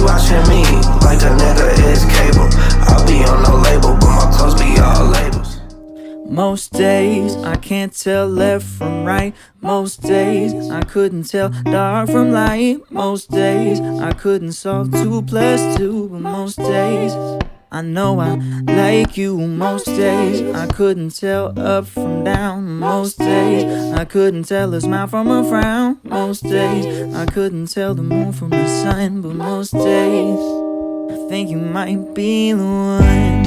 watching me like a nigga is cable. I'll be on no label, but my clothes be all labels. Most days I can't tell left from right. Most days I couldn't tell dark from light. Most days I couldn't solve 2 + 2. But most days I know I like you. Most days I couldn't tell up from down. Most days I couldn't tell a smile from a frown. Most days I couldn't tell the moon from the sun. But most days I think you might be the one.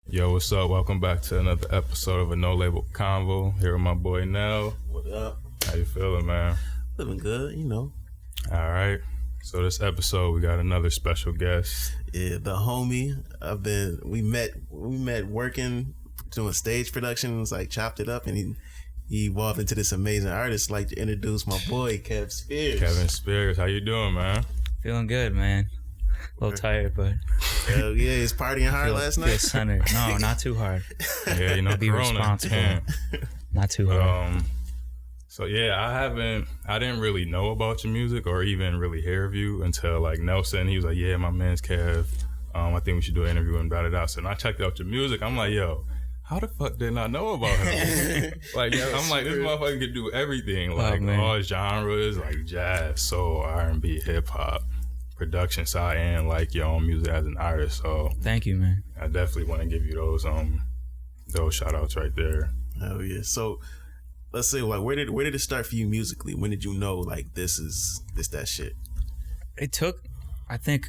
Yo, what's up? Welcome back to another episode of a No Label Convo. Here with my boy Nell. What up? How you feeling, man? Feeling good, you know. All right. So this episode, we got another special guest. Yeah, the homie. We met working, doing stage productions, like chopped it up, and he evolved into this amazing artist. Like to introduce my boy, Kevin Spears. Kevin Spears, how you doing, man? Feeling good, man. A little tired, but Hell yeah, he's partying hard last night. feel centered. No, not too hard. Yeah, you know, Be Corona. responsible. Damn. Not too hard. So yeah, I didn't really know about your music or even really hear of you until like Nelson. He was like, yeah, my man's Kev. I think we should do an interview and da da da. So when I checked out your music, I'm like, yo, how the fuck did I know about him? Like, I'm like, this motherfucker could do everything, like all genres, like jazz, soul, R&B, hip hop, production side, and like your own music as an artist. So Thank you, man. I definitely want to give you those shout outs right there. Hell yeah. So let's say, like, where did it start for you musically? When did you know like this that shit? It took, I think,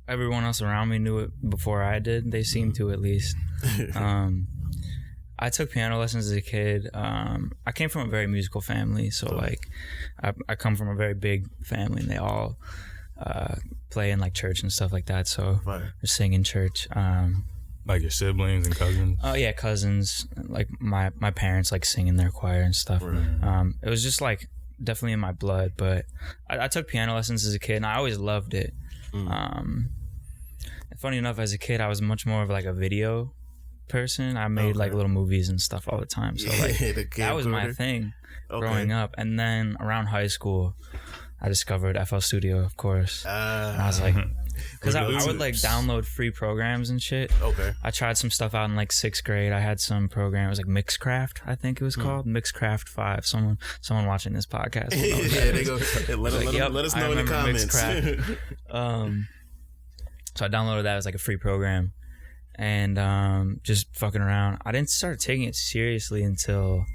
everyone else around me knew it before I did. They seemed to, at least. I took piano lessons as a kid. I came from a very musical family, so like I come from a very big family, and they all play in like church and stuff like that. So Right. they sing in church. Like your siblings and cousins? Oh yeah, cousins. Like my parents like sing in their choir and stuff. Right. It was just like definitely in my blood. But I took piano lessons as a kid, and I always loved it. Funny enough, as a kid, I was much more of like a video person. I made like little movies and stuff all the time. So like that was my thing growing up. And then around high school, I discovered FL Studio, of course. And I was like, because I would like download free programs and shit. Okay. I tried some stuff out in like 6th grade. I had some programs like Mixcraft, I think it was called. Mixcraft 5. Someone watching this podcast will know Yeah, they go. Let us know in the comments. So I downloaded that as like a free program, and just fucking around. I didn't start taking it seriously until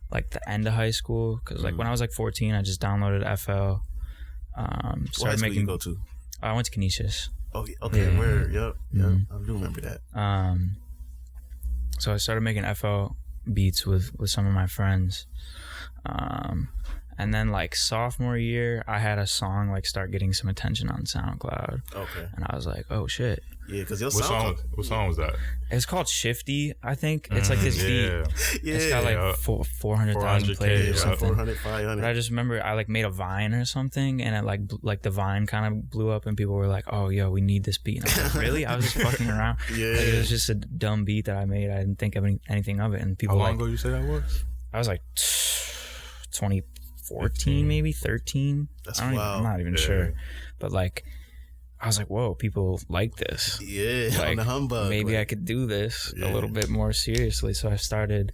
like the end of high school, because like when I was like 14, I just downloaded FL. What high school you go to? I went to Canisius. Oh, okay. Yeah. Where? Yep. I do remember that. So I started making FL beats with some of my friends. And then like sophomore year, I had a song like start getting some attention on SoundCloud. Okay. And I was like, oh shit. Yeah, because your What song was that? It's called Shifty, I think. It's like this beat. Yeah. It's got like 400,000 plays or something. 400, 500. But I just remember I like made a Vine or something, and it like the Vine kind of blew up, and people were like, oh, yo, we need this beat. And I was like, really? I was just fucking around. Yeah. Like, it was just a dumb beat that I made. I didn't think of anything of it. And people How long like, ago did you say that was? I was like 2014, maybe 13. That's I'm wild. not even sure. But like, I was like, whoa, people like this. Yeah, Like, on the humbug. maybe like, I could do this a little bit more seriously. So I started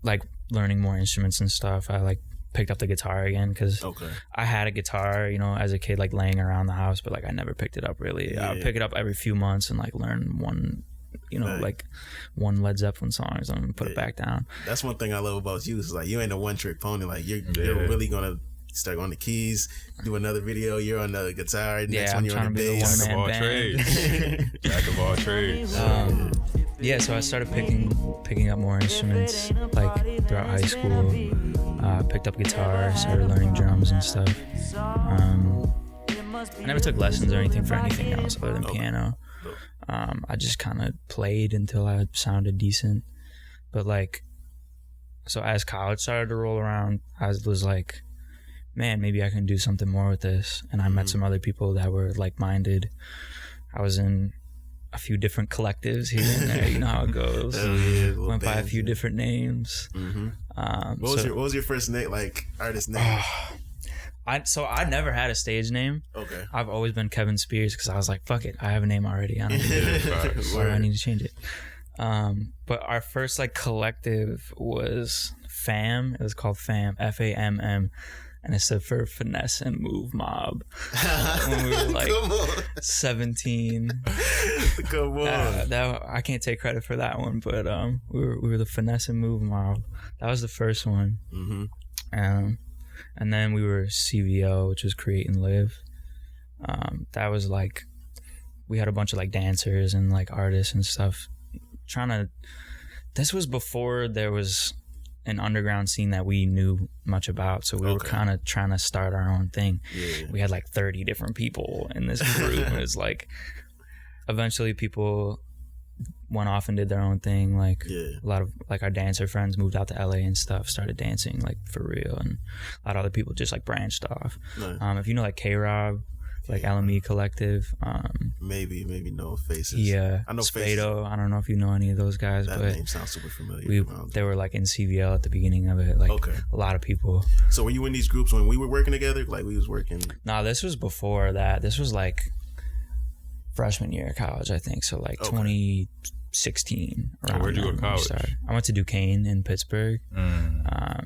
like learning more instruments and stuff. I like picked up the guitar again, because I had a guitar, you know, as a kid, like laying around the house, but like I never picked it up really. I would pick it up every few months and like learn one, you know, like one Led Zeppelin song or something, put it back down. That's one thing I love about you, is like you ain't a one trick pony. Like you're really gonna start on the keys, do another video, you're on the guitar, next one you're on the bass. Jack of all trades. Jack of all trades. Yeah, so I started picking up more instruments like throughout high school. Picked up guitar, started learning drums and stuff. I never took lessons or anything for anything else other than piano. I just kind of played until I sounded decent. But like, so as college started to roll around, I was like, man, maybe I can do something more with this. And I met some other people that were like-minded. I was in a few different collectives here and there. You know how it goes. Went by a few different names. What was your first name, like artist name? I never had a stage name. Okay. I've always been Kevin Spears because I was like, fuck it, I have a name already. I don't why do I need to change it. But our first like collective was FAM. It was called FAM, FAMM. And it stood for Finesse and Move Mob. When we were like 17. Come on. I can't take credit for that one, but we were the Finesse and Move Mob. That was the first one. And then we were CVO, which was Create and Live. That was like, we had a bunch of like dancers and like artists and stuff. This was before there was an underground scene that we knew much about, so we were kind of trying to start our own thing. We had like 30 different people in this group. It was like eventually people went off and did their own thing. Like a lot of like our dancer friends moved out to LA and stuff, started dancing like for real, and a lot of other people just like branched off. If you know like K-Rob, like LME Collective, maybe no faces. Yeah, I know Spado. faces. I don't know if you know any of those guys, That but name sounds super familiar. they were like in CVL at the beginning of it. Like a lot of people. So were you in these groups when we were working together? Like we was working? Nah, this was before that. This was like freshman year of college, I think. So like 2016. Where'd you go to college? I went to Duquesne in Pittsburgh. What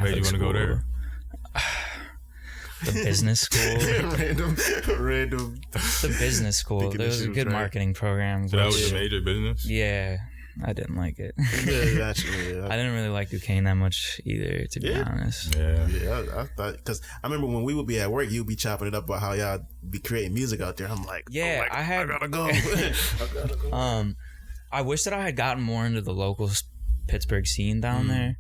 made you want to go there? The business school. random. The business school. There was a good marketing program. So that was your major, business? Yeah. I didn't like it. Actually, I didn't really like Duquesne that much either, to be honest. I thought, because I remember when we would be at work, you'd be chopping it up about how y'all be creating music out there. I'm like, I gotta go. I wish that I had gotten more into the local Pittsburgh scene down there.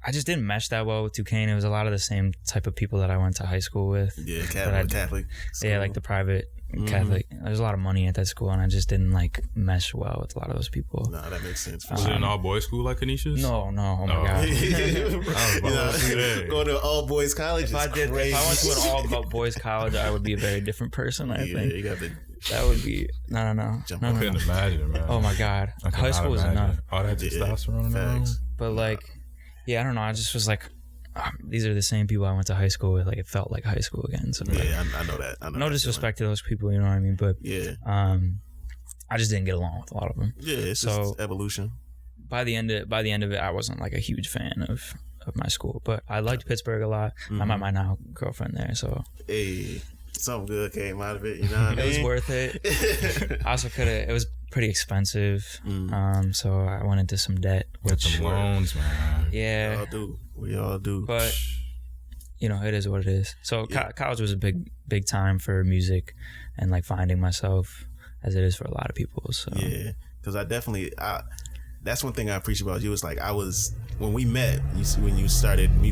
I just didn't mesh that well with Duquesne. It was a lot of the same type of people that I went to high school with. Yeah, Catholic. School. Yeah, like the private Catholic. There's a lot of money at that school, and I just didn't like mesh well with a lot of those people. No, that makes sense. Was it an all boys school like Canisius? No. Oh my god. Go to all boys college. If I went to an all boys college, I would be a very different person. I think. You got to. That would be no. I couldn't imagine, man. Oh my god, high school was enough. All that testosterone around. But like, yeah, I don't know. I just was like, these are the same people I went to high school with. Like, it felt like high school again. So like, I know that. No disrespect to those people, you know what I mean? But I just didn't get along with a lot of them. Yeah, it's just evolution. By the end of it, I wasn't like a huge fan of my school, but I liked Pittsburgh a lot. I met my now girlfriend there, so hey, something good came out of it. You know what I mean? It was worth it. I also it was pretty expensive, so I went into some debt. With some loans, man. Yeah, we all do. But you know, it is what it is. So college was a big time for music and like finding myself, as it is for a lot of people. So yeah, because that's one thing I appreciate about you. Is like when we met, when you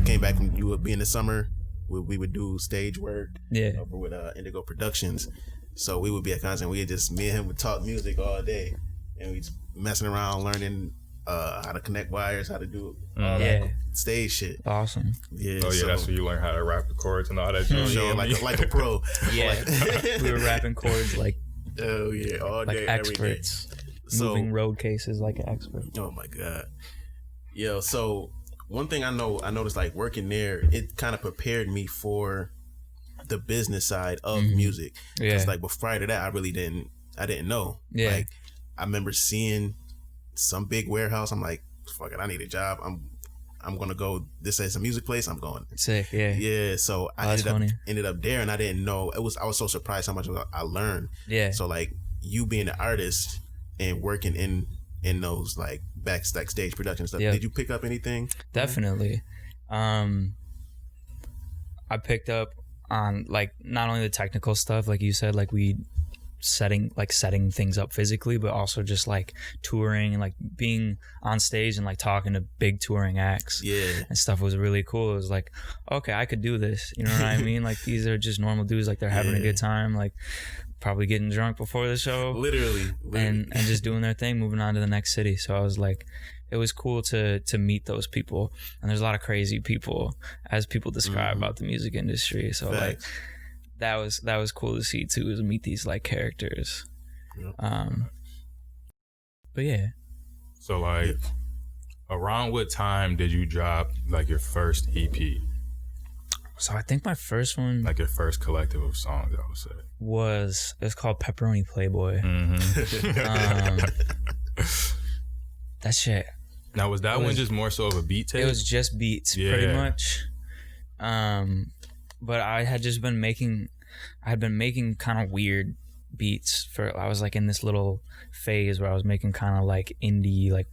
came back when you would be in the summer, we would do stage work. Over with Indigo Productions. So we would be at concert. Me and him would talk music all day, and we'd messing around learning how to connect wires, how to do all that stage shit. Awesome. Yeah. Oh yeah, that's where you learn how to rap the chords and all that. Like a pro. Yeah, we were rapping chords like. Oh yeah, all day, like experts. Moving road cases like an expert. Oh my god. Yo, so one thing I noticed like working there, it kind of prepared me for the business side of music. Because like prior to that, I didn't know. Yeah. Like I remember seeing some big warehouse. I'm like, fuck it, I need a job. I'm gonna go. This is a music place. I'm going. Sick. Yeah. Yeah. So I ended up there, and I didn't know. I was so surprised how much I learned. Yeah. So like you being an artist and working in those like backstage production stuff. Did you pick up anything? Definitely. I picked up on like not only the technical stuff, like you said, like setting things up physically, but also just like touring and like being on stage and like talking to big touring acts and stuff was really cool. It was like, okay, I could do this, you know what I mean? Like these are just normal dudes, like they're having a good time, like probably getting drunk before the show, literally. And just doing their thing, moving on to the next city. So I was like, it was cool to meet those people. And there's a lot of crazy people, as people describe about the music industry. So like that was cool to see too, is meet these like characters. But yeah. So like, around what time did you drop like your first EP? So I think my first one, like your first collective of songs, I would say, it's called Pepperoni Playboy. That shit. Now was that one just more so of a beat tape? It was just beats, pretty much. But I had been making kind of weird beats I was like in this little phase where I was making kind of like indie, like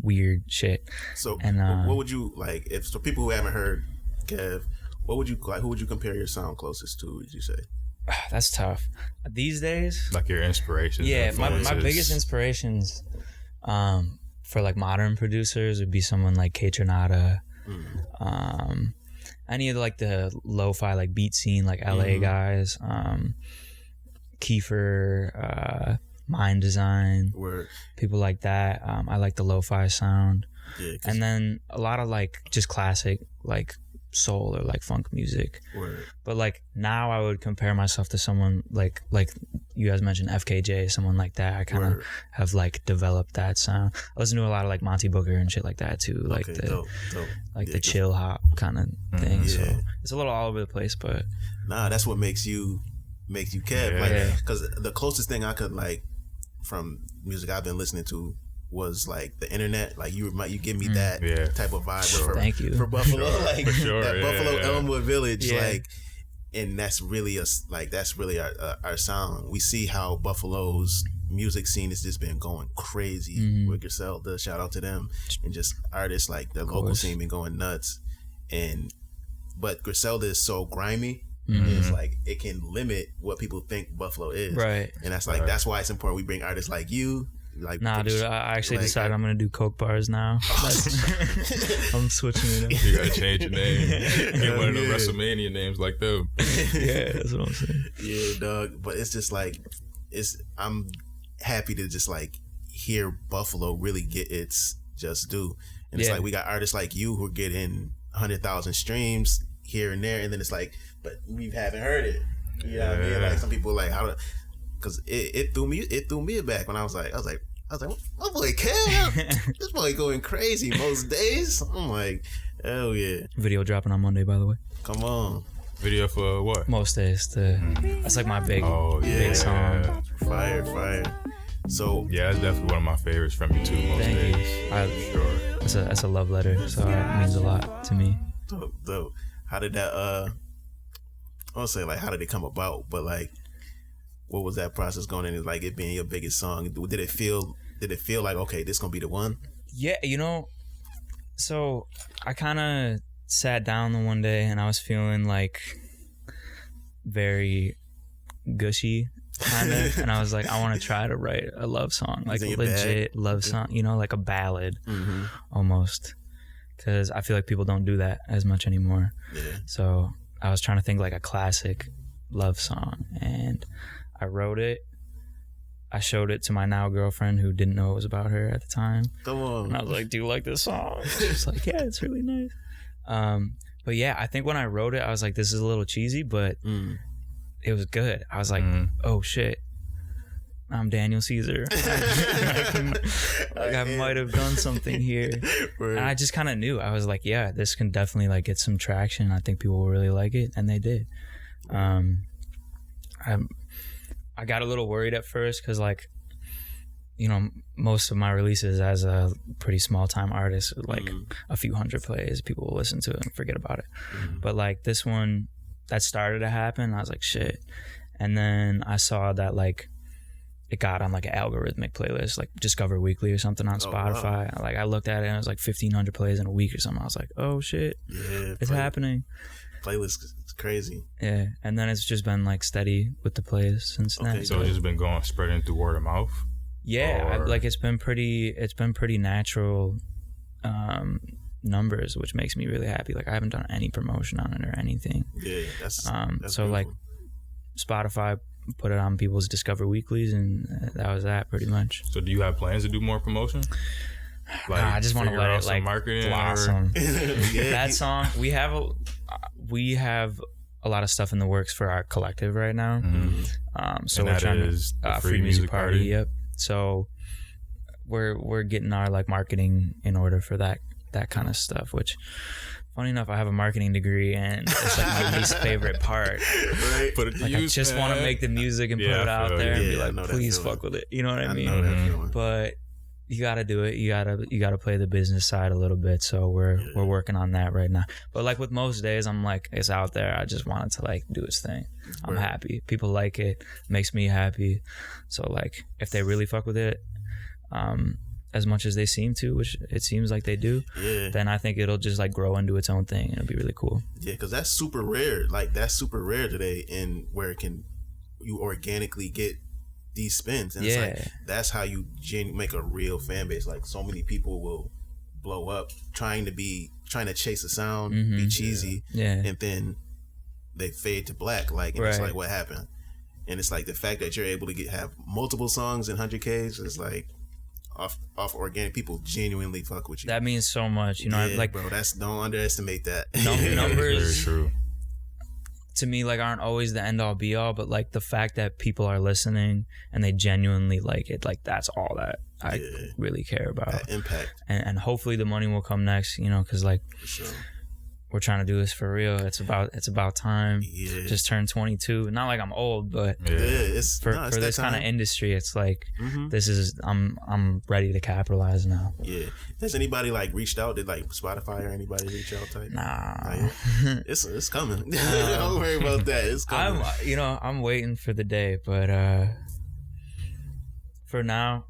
weird shit. So, and what would you like if so people who haven't heard Kev, what would you like? Who would you compare your sound closest to? Would you say? That's tough these days. Like your inspirations. Yeah, my biggest inspirations, for like modern producers would be someone like K Tronada, any of like the lo-fi like beat scene like LA guys, Kiefer, Mind Design, people like that. I like the lo-fi sound, and then a lot of like just classic like soul or like funk music. But like now I would compare myself to someone like you guys mentioned FKJ, someone like that. I kind of have like developed that sound. I listen to a lot of like Monty Booker and shit like that too, like dope. Like the chill hop kind of thing. So it's a little all over the place, but that's what makes you Kev. Like, because the closest thing I could like from music I've been listening to was like the internet. Like you give me that type of vibe. Thank you for Buffalo, like that Buffalo Elmwood Village, like, and that's really our sound. We see how Buffalo's music scene has just been going crazy with Griselda. Shout out to them, and just artists like the local scene been going nuts. But Griselda is so grimy. It's like it can limit what people think Buffalo is, right? And that's like that's why it's important we bring artists like you. Like, dude, I actually decided I'm gonna do Coke bars now. I'm switching it up. You gotta change your name. Get one of the WrestleMania names like them. Yeah, that's what I'm saying. Yeah, dog. But it's just like I'm happy to just like hear Buffalo really get its just due. And it's like we got artists like you who are getting 100,000 streams here and there, and then it's like, but we haven't heard it. You know what I mean? Like some people like how, because it threw me back when I was like, my boy Kev, this boy going crazy most days. I'm like, hell yeah. Video dropping on Monday, by the way. Come on. Video for what? Most days. That's like my big song. Fire. So yeah, that's definitely one of my favorites from you too. Most Thank days. you. Sure. That's a love letter, so it means a lot to me. Dope. How did that I won't say like how did it come about, but like what was that process going in? Like it being your biggest song, did it feel like, okay, this gonna be the one? Yeah, so I kind of sat down the one day and I was feeling like very gushy kind of, and I was like, I want to try to write a love song, like a legit love song, like a ballad almost, because I feel like people don't do that as much anymore. So I was trying to think like a classic love song, and I wrote it. I showed it to my now girlfriend who didn't know it was about her at the time. Come on. And I was like, do you like this song? She was like, yeah, it's really nice. But yeah, I think when I wrote it, I was like, this is a little cheesy, but it was good. I was like, oh shit, I'm Daniel Caesar. I might have done something here. Right. And I just kind of knew. I was like, yeah, this can definitely like get some traction. I think people will really like it, and they did. I got a little worried at first because, like, most of my releases as a pretty small time artist, like a few hundred plays, people will listen to it and forget about it. But like this one, that started to happen. I was like, shit. And then I saw that like it got on like an algorithmic playlist, like Discover Weekly or something on Spotify. Wow. Like I looked at it and it was like 1,500 plays in a week or something. I was like, oh shit, it's happening. Playlist is crazy. Yeah, and then it's just been like steady with the plays since then. So it's just been spreading through word of mouth. Yeah, like it's been pretty natural numbers, which makes me really happy. Like I haven't done any promotion on it or anything. Yeah, that's so beautiful. Like Spotify put it on people's Discover Weeklies, and that was that pretty much. So do you have plans to do more promotion? Like, I just want to let it like marketing blossom. Yeah. That song, we have a lot of stuff in the works for our collective right now. So and we're trying to Free Music Party. Yep. So we're getting our like marketing in order for that kind of stuff, which funny enough, I have a marketing degree and it's like my least favorite part. Right. But like I just want to make the music and put it out there and be like, please fuck with it. You know what I mean? Know that feeling. But you gotta do it. You gotta play the business side a little bit. So we're working on that right now. But like with most days, I'm like, it's out there. I just want it to like do its thing. I'm happy. People like it. Makes me happy. So like, if they really fuck with it, as much as they seem to, which it seems like they do, then I think it'll just like grow into its own thing and it'll be really cool. Yeah, because that's super rare. Like that's super rare today, in where you organically get these spins, and it's like that's how you make a real fan base. Like so many people will blow up trying to chase a sound, be cheesy, and then they fade to black. Like and it's like, what happened? And it's like the fact that you're able to have multiple songs in 100Ks is like off organic. People genuinely fuck with you. That means so much, you know. Like, bro, don't underestimate that. Numbers, very true. To me, like, aren't always the end all be all, but like the fact that people are listening and they genuinely like it, like that's all that I really care about. That impact, and hopefully the money will come next, you know, because like for sure. We're trying to do this for real. It's about time. Just turned 22. Not like I'm old, but for this kind of industry, it's like this is I'm ready to capitalize now. Yeah. Has anybody like reached out? Did like Spotify or anybody reach out? Type? Nah. It's coming. Don't worry about that. It's coming. I'm waiting for the day, but for now,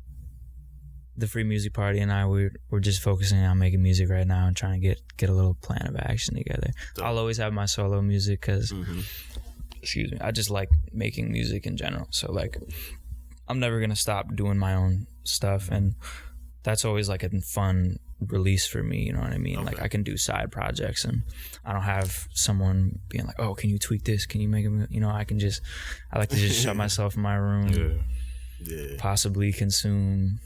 the Free Music Party and I, we're just focusing on making music right now and trying to get a little plan of action together. I'll always have my solo music because, excuse me, I just like making music in general. So like, I'm never gonna stop doing my own stuff, and that's always like a fun release for me. You know what I mean? Like I can do side projects, and I don't have someone being like, "Oh, can you tweak this? Can you make it?" You know, I like to just shut myself in my room, possibly consume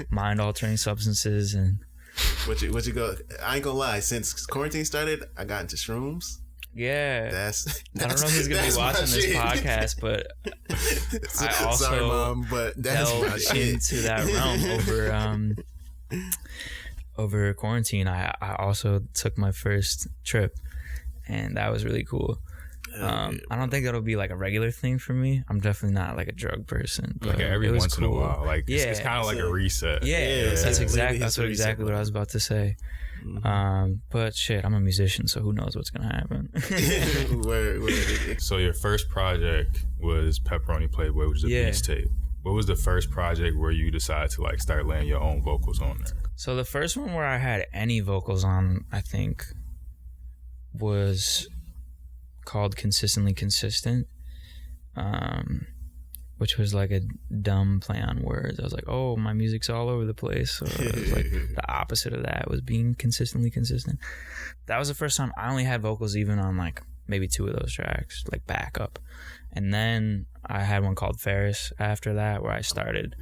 mind-altering substances and what you go. I ain't gonna lie, since quarantine started I got into shrooms. That's I don't know who's gonna be watching this podcast, but I also sorry, Mom, but that's delved into that realm over quarantine. I also took my first trip, and that was really cool. I don't think it'll be like a regular thing for me. I'm definitely not like a drug person, but like every once in a while, like it's kind of like a reset. That's exactly what I was about to say. But shit, I'm a musician, so who knows what's gonna happen. So your first project was Pepperoni Playboy, which is a beats tape. What was the first project where you decided to like start laying your own vocals on there? So the first one where I had any vocals on, I think, was called Consistently Consistent, which was like a dumb play on words. I was like, oh, my music's all over the place. So it was like the opposite of that was being consistently consistent. That was the first time I only had vocals even on like maybe 2 of those tracks, like backup. And then I had one called Ferris after that, where I started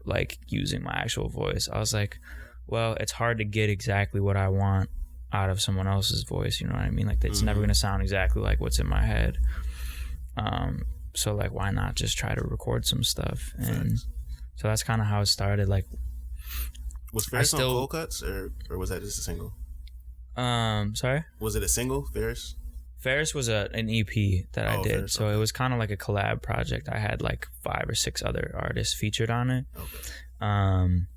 like using my actual voice. I was like, well, it's hard to get exactly what I want out of someone else's voice, you know what I mean? Like it's never gonna sound exactly like what's in my head. So like, why not just try to record some stuff? And so that's kind of how it started. Like, was Ferris on Cold Cuts or was that just a single? Sorry, was it a single? Ferris was an EP that I did. Ferris, so it was kind of like a collab project. I had like 5 or 6 other artists featured on it. And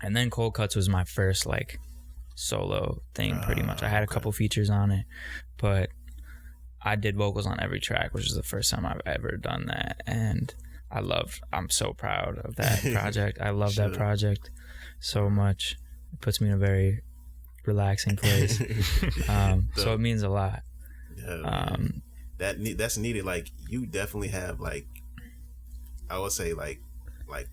then Cold Cuts was my first like solo thing, pretty much. I had a couple features on it, but I did vocals on every track, which is the first time I've ever done that, and I'm so proud of that project. I love that project so much. It puts me in a very relaxing place. So it means a lot. That's needed. Like you definitely have like, I would say like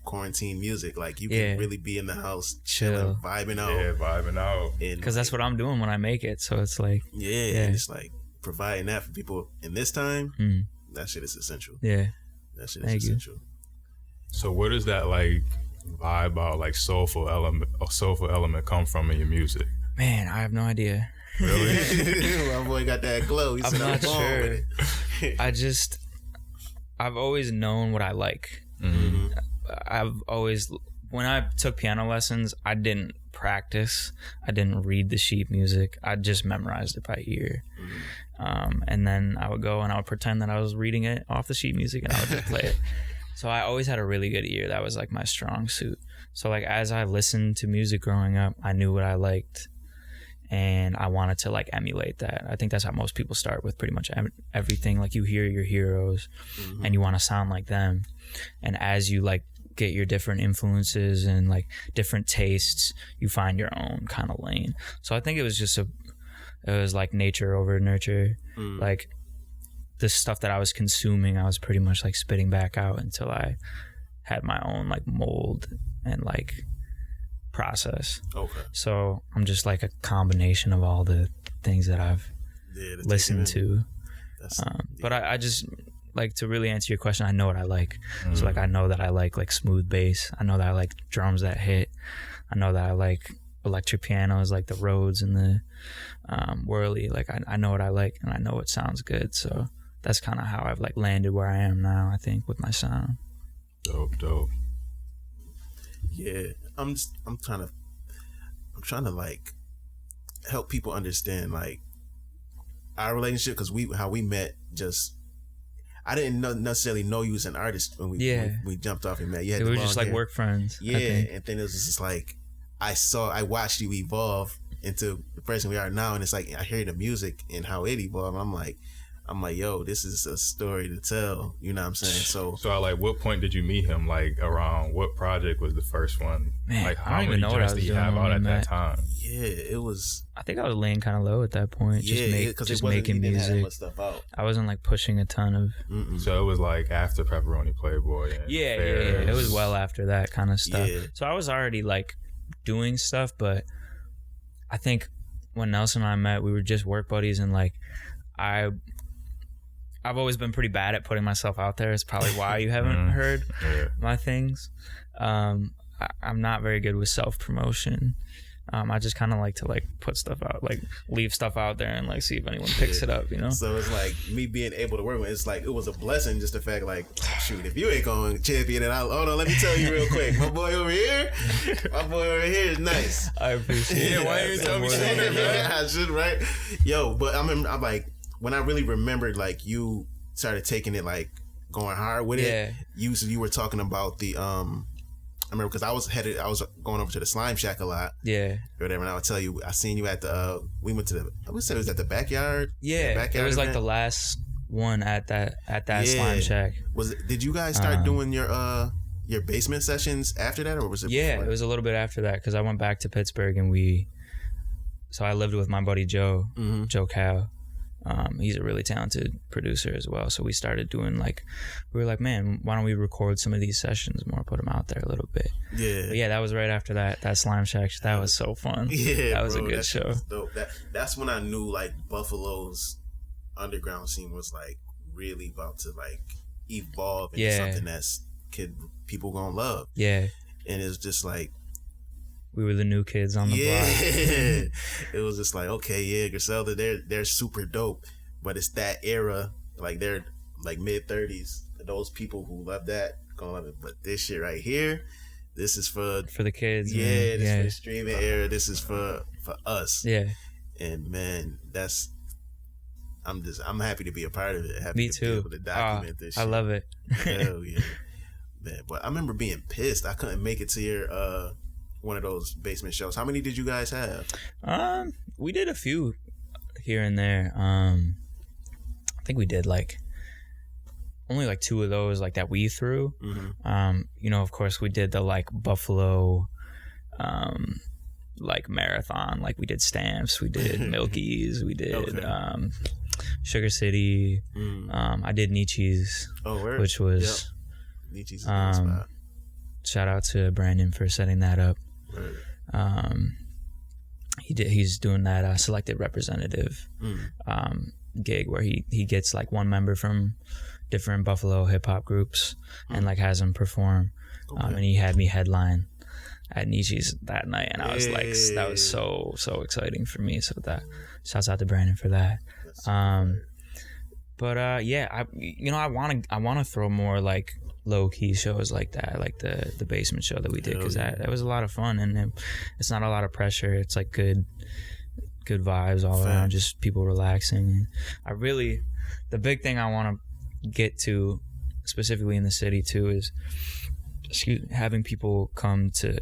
quarantine music. Like you can really be in the house chilling, vibing out. Because that's what I'm doing when I make it. So it's like and it's like providing that for people in this time. That shit is essential. That shit is essential. So where does that like vibe out, like soulful element come from in your music? Man, I have no idea. Really? My boy got that glow. He I'm said, not born sure. with it. I've always known what I like. Mm-hmm. I've always, when I took piano lessons, I didn't practice. I didn't read the sheet music. I just memorized it by ear. And then I would go and I would pretend that I was reading it off the sheet music and I would just play it. So I always had a really good ear. That was like my strong suit. So like as I listened to music growing up, I knew what I liked and I wanted to like emulate that. I think that's how most people start with pretty much everything. Like you hear your heroes and you want to sound like them. And as you like get your different influences and like different tastes, you find your own kind of lane. So I think it was just it was like nature over nurture. Like the stuff that I was consuming, I was pretty much like spitting back out until I had my own like mold and like process. Okay. So I'm just like a combination of all the things that I've listened to. But I just like to really answer your question. I know what I like. So like I know that I like smooth bass. I know that I like drums that hit. I know that I like electric pianos, like the Rhodes and the whirly. Like I know what I like and I know what sounds good. So that's kind of how I've like landed where I am now, I think, with my sound. Dope. Yeah, I'm trying to like help people understand like our relationship, because how we met. Just I didn't necessarily know you was an artist when we jumped off and met. You had we were just like hair. Work friends. Yeah, and then it was just like I watched you evolve into the person we are now, and it's like I hear the music and how it evolved. I'm like, yo, this is a story to tell. You know what I'm saying? So like, what point did you meet him? Like, around what project was the first one? Man, like, how I don't many even know what I joints was did you doing have out when at we that met. time? Yeah, it was. I think I was laying kind of low at that point. Yeah, just making music. Much stuff out. I wasn't like pushing a ton of. So it was like after Pepperoni Playboy. And Yeah. It was well after that kind of stuff. Yeah. So I was already like doing stuff, but I think when Nelson and I met, we were just work buddies, and like I've always been pretty bad at putting myself out there. It's probably why you haven't heard my things. I'm not very good with self-promotion. I just kind of like to like put stuff out, like leave stuff out there and like see if anyone picks it up, you know? So it's like me being able to work with, it's like, it was a blessing, just the fact like, shoot, if you ain't going to champion it, hold on, let me tell you real quick. My boy over here is nice. I appreciate it. Why you tell me sooner, man? I should, right? Yo, but I'm like, when I really remembered, like, you started taking it, like, going hard with it, you were talking about the, I remember because I was going over to the Slime Shack a lot. Yeah. Or whatever, and I would tell you, I seen you at the, we went to the, I would say it was at the backyard. Yeah. Backyard it was event. like the last one at that Slime Shack. Did you guys start doing your basement sessions after that, or was it before? It was a little bit after that, because I went back to Pittsburgh and so I lived with my buddy Joe, Joe Cow. He's a really talented producer as well. So we started doing we were like, man, why don't we record some of these sessions more, put them out there a little bit. Yeah. But yeah, that was right after that Slime Shack. That was so fun. Yeah, that was a good show. Dope. That's when I knew like Buffalo's underground scene was like really about to like evolve into something people gonna love. Yeah. And it's just like, we were the new kids on the block. It was just like, okay, yeah, Griselda, they're super dope, but it's that era, like they're like mid-30s. Those people who love that gonna love it. But this shit right here, this is for the kids. Yeah, this is for the streaming era. This is for us. Yeah. And man, I'm happy to be a part of it. Happy Me to too. be able to document this shit. I love it. Hell yeah. Man, but I remember being pissed. I couldn't make it to your one of those basement shows. How many did you guys have? We did a few here and there. I think we did only like 2 of those that we threw. Of course we did the Buffalo marathon. We did Stamps, we did Milky's, we did Sugar City. I did Nietzsche's, which was Nietzsche's a good spot. Shout out to Brandon for setting that up. He's doing that selected representative gig where he gets one member from different Buffalo hip hop groups and has them perform. And he had me headline at Nietzsche's that night, and I was like, that was so exciting for me. So that shouts out to Brandon for that. But yeah, I want to throw more like low key shows like that, like the basement show that we did, because that was a lot of fun, and it's not a lot of pressure. It's like good vibes all around, just people relaxing. And the big thing I want to get to specifically in the city too is having people come to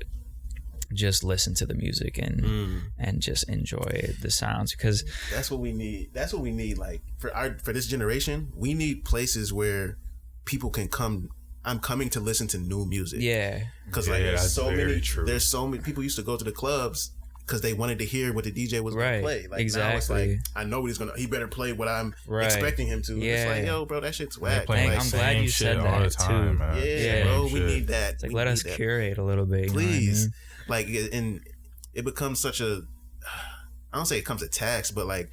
just listen to the music and just enjoy the sounds, because that's what we need. Like for this generation, we need places where people can come. I'm coming to listen to new music. Yeah, because there's so many people used to go to the clubs because they wanted to hear what the DJ was going to play. Like now it's like, I know what he better play what I'm expecting him to. Yeah. It's like, yo, bro, that shit's whack. I'm glad you said that too. Man. Yeah, bro, we need that. It's like, let us curate a little bit, please. Like, and it becomes such a, I don't say it comes a tax, but like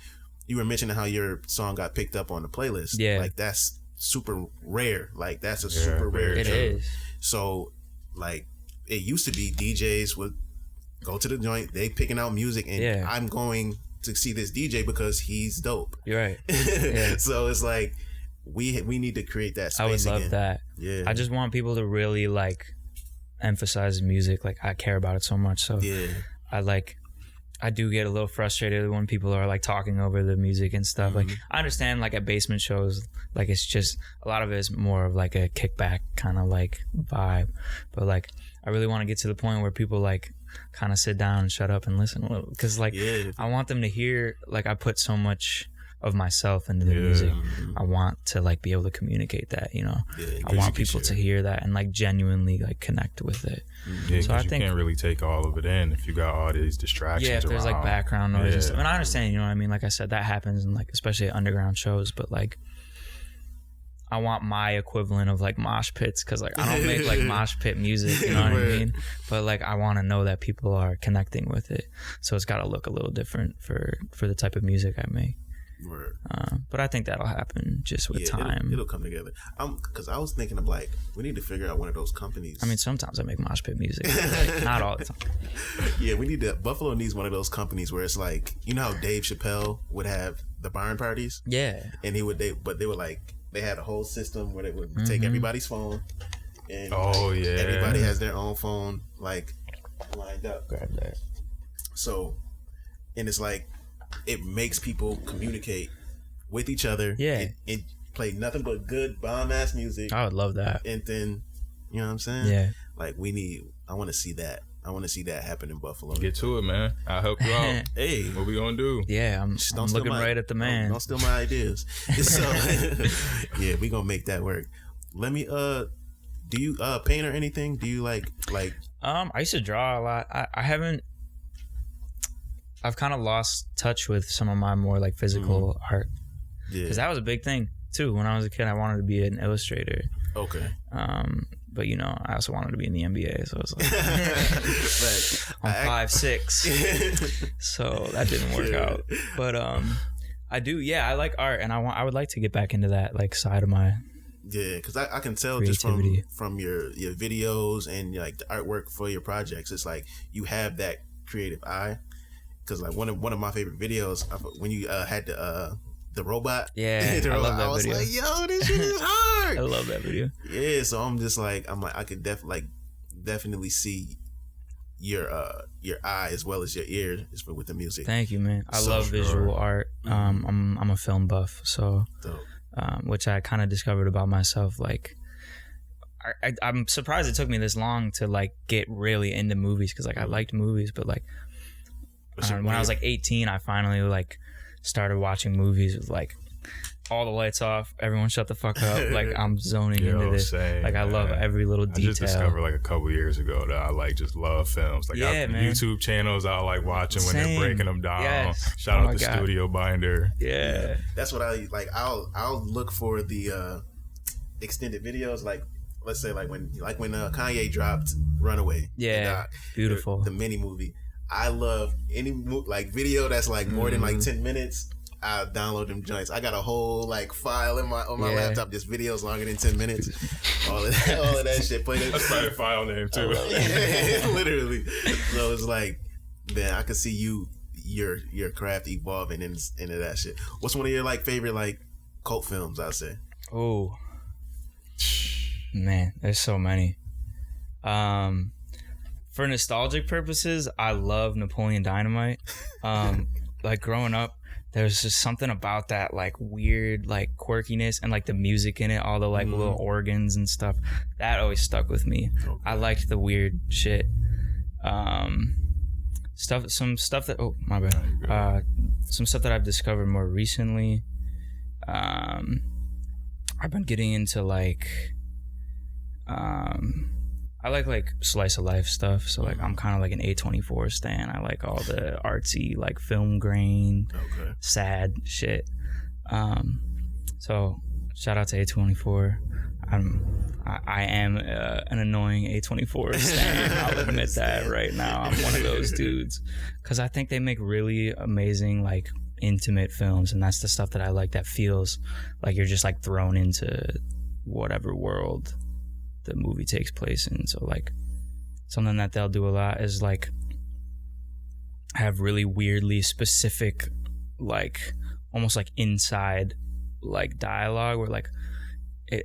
you were mentioning how your song got picked up on the playlist. Yeah, like that's super rare. Like that's a super rare. It is. So like it used to be DJs would go to the joint, they picking out music, and I'm going to see this DJ because he's dope. You're right. Yeah. So it's like we need to create that space. I would love that. Yeah. I just want people to really like emphasize music. Like I care about it so much. So I do get a little frustrated when people are like talking over the music and stuff. Mm-hmm. Like I understand like at basement shows, like it's just a lot of it is more of like a kickback kind of like vibe. But like I really want to get to the point where people like kind of sit down and shut up and listen, because like I want them to hear, like I put so much of myself into the music. I want to like be able to communicate that, you know. I want people to hear that and like genuinely like connect with it. So I think you can't really take all of it in if you got all these distractions. If there's like background noise and stuff. And I understand, you know what I mean? Like I said, that happens in like especially at underground shows, but like I want my equivalent of like mosh pits, because like I don't make like mosh pit music, you know what I mean? But like I want to know that people are connecting with it, so it's got to look a little different for the type of music I make. But I think that'll happen just with time. It'll come together. Because I was thinking of like, we need to figure out one of those companies. I mean, sometimes I make mosh pit music, like, not all the time. Yeah, we need to. Buffalo needs one of those companies where it's like, you know how Dave Chappelle would have the barn parties. Yeah, and they were like, they had a whole system where they would take everybody's phone, and everybody has their own phone like lined up. Grab that. So, and it's like it makes people communicate with each other. Yeah, and play nothing but good bomb ass music. I would love that. And then, you know what I'm saying? Yeah, like I want to see that. I want to see that happen in Buffalo. Get to it, man. I'll help you out. Hey, what we gonna do? Yeah, I'm looking right at the man. Don't steal my ideas. So, yeah, we gonna make that work. Let me. Do you paint or anything? Do you like? I used to draw a lot. I haven't. I've kind of lost touch with some of my more like physical art. Yeah, because that was a big thing too. When I was a kid, I wanted to be an illustrator. Okay. But you know, I also wanted to be in the NBA, so it's like I'm 5'6", so that didn't work out. But I do, I like art, and I would like to get back into that like side of my because I can tell creativity. just from your videos and like the artwork for your projects, it's like you have that creative eye. Because like one of my favorite videos when you had the robot. Yeah, I love that video. I was like, yo, this shit is hard. I love that video. Yeah, so I'm like, I could definitely see your eye as well as your ear with the music. Thank you, man. I love visual art. I'm a film buff, so which I kind of discovered about myself. Like, I'm surprised it took me this long to like get really into movies, because like I liked movies, but like when I was like 18, I finally like started watching movies with like all the lights off, everyone shut the fuck up, like I'm zoning into this. Like I love every little detail. I just discovered like a couple years ago that I like just love films. Like YouTube channels I like watching when they're breaking them down. Shout out to Studio Binder. Yeah, that's what I like. I'll look for the extended videos, like let's say like when Kanye dropped Runaway. Yeah, beautiful. The mini movie. I love any like video that's like more than like 10 minutes. I download them joints. I got a whole like file on my laptop, just videos longer than 10 minutes. All of that shit. That's probably a file name too. Yeah, literally. So it's like, man, I could see your craft evolving into that shit. What's one of your like favorite like cult films? I'd say. Oh man, there's so many. For nostalgic purposes, I love Napoleon Dynamite. Like growing up, there's just something about that like weird like quirkiness and like the music in it, all the like little organs and stuff. That always stuck with me. Okay. I liked the weird shit. Some stuff that some stuff that I've discovered more recently. I've been getting into like I like slice of life stuff, so like I'm kind of like an A24 stan. I like all the artsy like film grain, sad shit. So shout out to A24. I am an annoying A24 stan. I'll admit that right now. I'm one of those dudes because I think they make really amazing like intimate films, and that's the stuff that I like. That feels like you're just like thrown into whatever world the movie takes place in. So like something that they'll do a lot is like have really weirdly specific like almost like inside like dialogue where like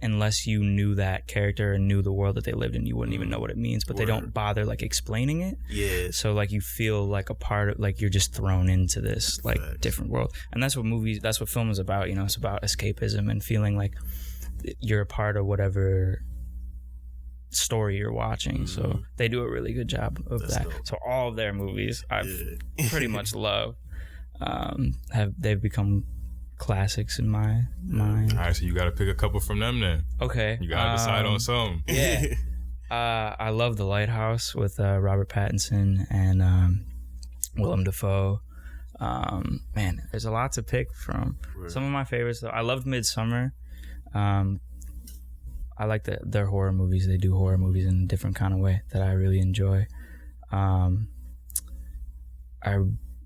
unless you knew that character and knew the world that they lived in, you wouldn't even know what it means, but they don't bother like explaining it. Yeah. So like you feel like a part of like you're just thrown into this like different world. And that's what film is about, you know. It's about escapism and feeling like you're a part of whatever story you're watching. So they do a really good job of that. Dope. So all of their movies I've pretty much loved. They've become classics in my mind. All right, so you got to pick a couple from them then. Okay. You got to decide on some. Yeah. I love The Lighthouse with Robert Pattinson and Willem Dafoe. Man, there's a lot to pick from. Right. Some of my favorites though, I loved Midsommar. I like their horror movies. They do horror movies in a different kind of way that I really enjoy. I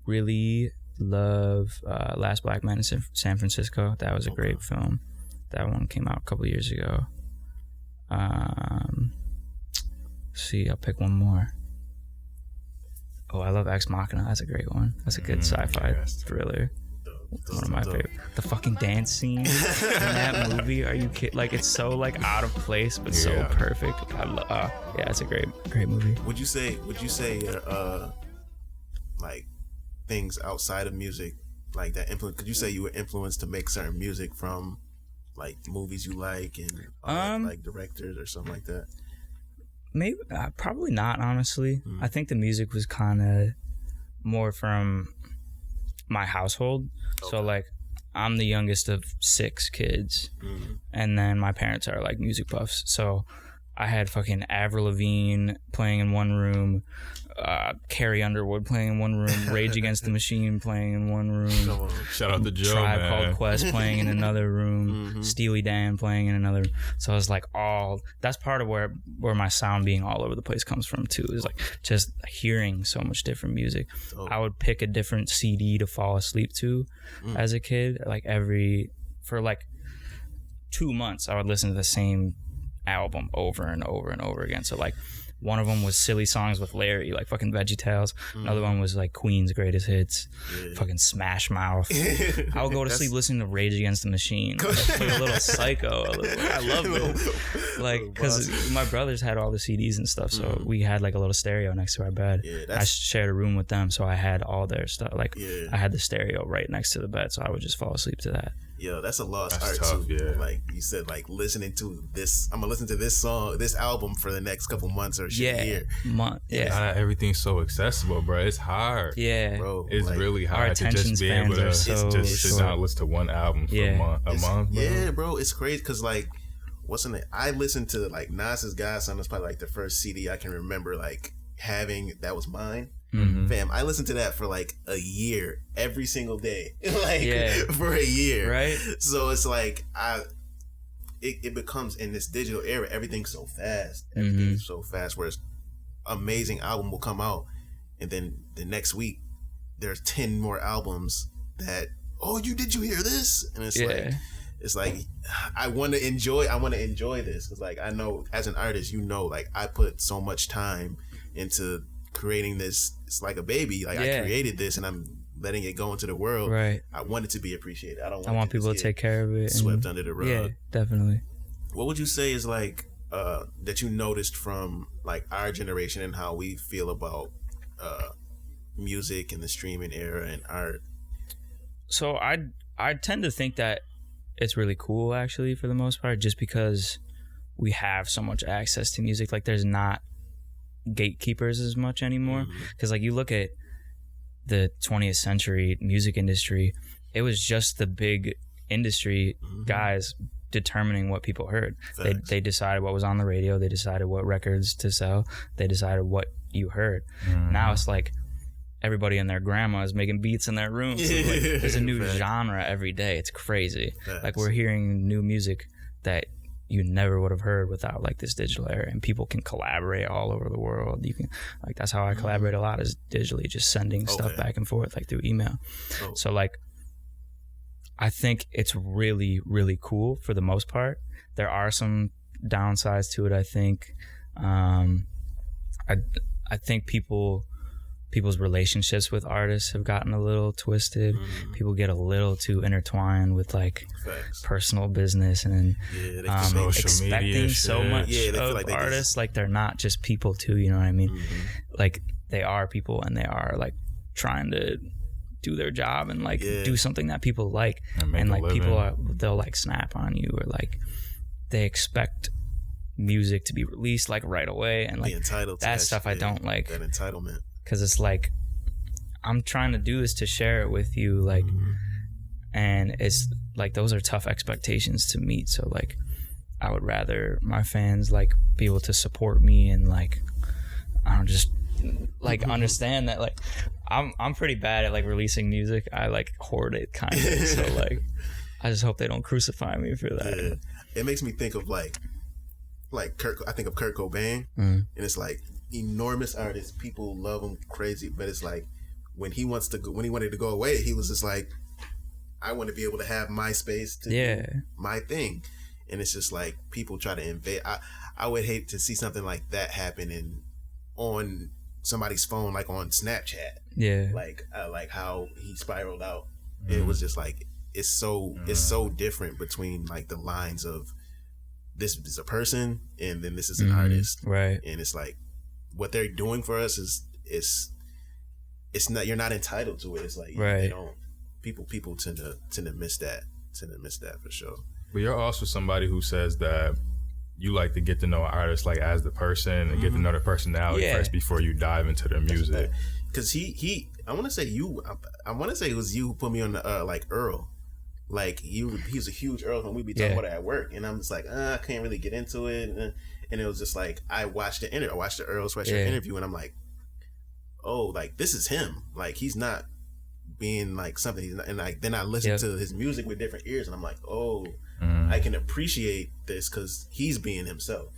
really love Last Black Man in San Francisco. That was a great film. That one came out a couple years ago. See, I'll pick one more. Oh, I love Ex Machina. That's a great one. That's a good sci-fi thriller. One of my favorite. The fucking dance scene in that movie. Are you kidding? Like it's so like out of place, but so perfect. Yeah, it's a great movie. Would you say like things outside of music like that influence? Could you say you were influenced to make certain music from like movies you like and like directors or something like that? Maybe probably not, honestly. I think the music was kind of more from my household. So like I'm the youngest of 6 kids, and then my parents are like music buffs. So I had fucking Avril Lavigne playing in one room, Carrie Underwood playing in one room, Rage Against the Machine playing in one room, shout out to Joe, Tribe man. Called Quest playing in another room, Steely Dan playing in another. So I was like, that's part of where my sound being all over the place comes from too, is like just hearing so much different music. I would pick a different CD to fall asleep to as a kid. Like for like 2 months I would listen to the same album over and over and over again. So like one of them was Silly Songs with Larry, like fucking VeggieTales. Another one was like Queen's Greatest Hits, fucking Smash Mouth. I would go to sleep listening to Rage Against the Machine, like a little psycho. I loved it, like because my brothers had all the CDs and stuff, so we had like a little stereo next to our bed. I shared a room with them, so I had all their stuff. Like I had the stereo right next to the bed, so I would just fall asleep to that. Yo, that's a lost art too. Yeah. Like you said, like listening to this, I'm gonna listen to this song, this album for the next couple months or year. Not everything's so accessible, bro. It's hard. Yeah, bro. It's like, really hard to just be able to just sit down and listen to one album for a month. Bro. Yeah, bro. It's crazy because like, what's in it? I listened to like Nas's Godson. That's probably like the first CD I can remember like having that was mine. Fam, I listened to that for like a year, every single day, for a year, right? So it's like it becomes in this digital era, everything's so fast, whereas amazing album will come out, and then the next week there's 10 more albums that oh, did you hear this? And it's like I want to enjoy this, because like I know as an artist, like I put so much time into creating this. It's like a baby. Like I created this and I'm letting it go into the world. Right. I want it to be appreciated. I want people to take care of it. Swept under the rug. Yeah, definitely. What would you say is like that you noticed from like our generation and how we feel about music and the streaming era and art? So I tend to think that it's really cool, actually, for the most part, just because we have so much access to music. Like there's not gatekeepers as much anymore, because like you look at the 20th century music industry, it was just the big industry guys determining what people heard. They decided what was on the radio, they decided what records to sell, they decided what you heard. Now it's like everybody and their grandma is making beats in their room. So like, there's a new genre every day. It's crazy. Like we're hearing new music that you never would have heard without like this digital era, and people can collaborate all over the world. You can like, that's how I collaborate a lot, is digitally, just sending stuff back and forth like through email. So like I think it's really, really cool for the most part. There are some downsides to it, I think. I think people's relationships with artists have gotten a little twisted. People get a little too intertwined with like personal business and expecting so much of like artists. Like they're not just people too, you know what I mean? Like they are people, and they are like trying to do their job and like do something that people like, and like they'll like snap on you, or like they expect music to be released like right away, and like entitled that stuff. I don't like that entitlement, because it's like I'm trying to do this to share it with you, like and it's like those are tough expectations to meet. So like I would rather my fans like be able to support me, and like I don't just like understand that like I'm pretty bad at like releasing music. I like hoard it kind of. So like I just hope they don't crucify me for that. It makes me think of like Kurt. I think of Kurt Cobain, and it's like enormous artist. People love him crazy, but it's like when he wanted to go away, he was just like, I want to be able to have my space to do my thing. And it's just like people try to invade. I would hate to see something like that happen on somebody's phone, like on Snapchat. Like how he spiraled out. It was just like it's so different between like the lines of this is a person and then this is an artist, right? And it's like what they're doing for us is it's not, you're not entitled to it. It's like they don't, people tend to miss that for sure. But you're also somebody who says that you like to get to know an artist like as the person and get to know their personality first before you dive into their music. Because I want to say it was you who put me on the like Earl. Like he's a huge Earl when we be talking about it at work, and I'm just like I can't really get into it, and it was just like I watched the Earl Sweatshirt interview, and I'm like, oh, like this is him. Like he's not being like something he's not, and like then I listen to his music with different ears, and I'm like, oh, I can appreciate this because he's being himself.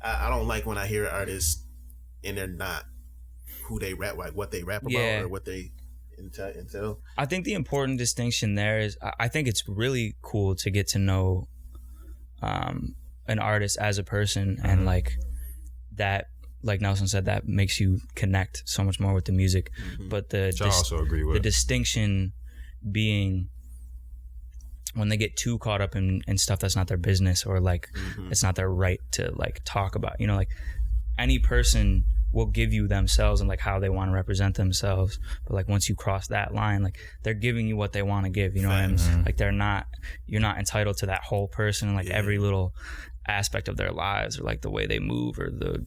I don't like when I hear artists and they're not who they rap, like what they rap about or what they entail. I think the important distinction there is I think it's really cool to get to know an artist as a person, and like that, like Nelson said, that makes you connect so much more with the music. But I also agree with the distinction being when they get too caught up in stuff that's not their business, or like it's not their right to like talk about, you know, like any person will give you themselves and like how they want to represent themselves, but like once you cross that line, like they're giving you what they want to give, you know what I mean? Like you're not entitled to that whole person and like every little aspect of their lives, or like the way they move, or the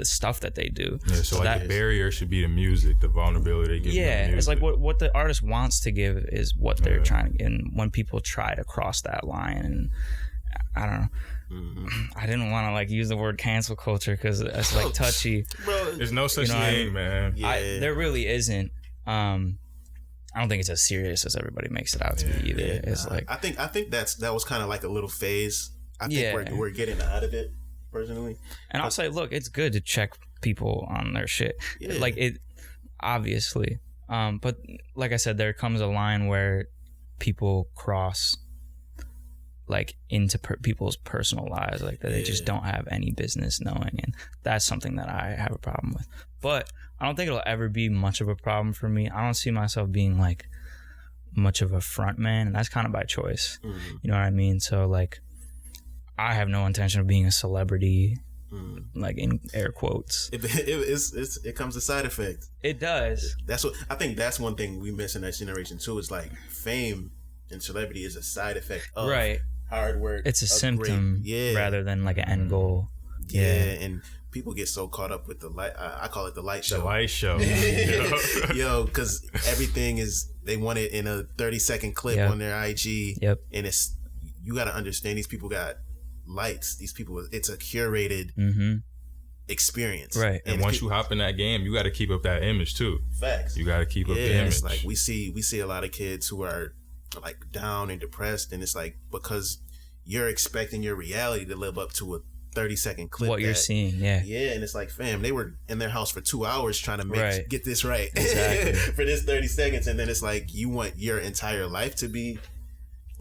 stuff that they do. So like that barrier should be the music, the vulnerability they give. It's like what the artist wants to give is what they're trying to, and when people try to cross that line, and I don't know. I didn't want to like use the word cancel culture because it's like touchy. Bro, there's no such thing, man. There really isn't. I don't think it's as serious as everybody makes it out to be either. It's like I think that was kind of like a little phase. I think we're getting out of it personally. And I'll say, look, it's good to check people on their shit. Like it, obviously. But like I said, there comes a line where people cross like into people's personal lives, like that they just don't have any business knowing, and that's something that I have a problem with. But I don't think it'll ever be much of a problem for me. I don't see myself being like much of a front man, and that's kind of by choice. You know what I mean? So like I have no intention of being a celebrity, like in air quotes. It comes a side effect. It does. That's what I think. That's one thing we miss in that generation too. Is like fame and celebrity is a side effect of hard work. It's a symptom rather than like an end goal. And people get so caught up with the light. I call it the light show. The light show. Yo, because everything is, they want it in a 30-second clip on their IG. And it's, you got to understand, these people got lights. These people, it's a curated experience. Right. And once you hop in that game, you got to keep up that image too. Facts. You got to keep up the image. It's like we see a lot of kids who are like down and depressed, and it's like because you're expecting your reality to live up to a 30-second clip. What you're seeing, and it's like, fam, they were in their house for 2 hours trying to get this right for this 30 seconds, and then it's like you want your entire life to be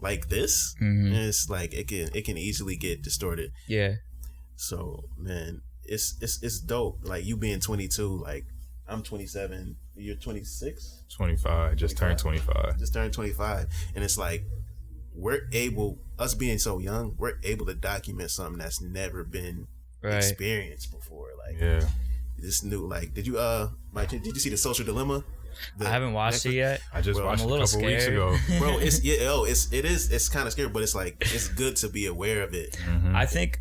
like this, and it's like it can easily get distorted. So man, it's dope. Like you being 22, like I'm 27. You're 26? 25. Just turned 25. Just turned 25. And it's like, us being so young, we're able to document something that's never been experienced before. Like, this new, like, did you see The Social Dilemma? I haven't watched it yet. I just watched it a couple weeks ago. Bro, it's kind of scary, but it's like, it's good to be aware of it. I think,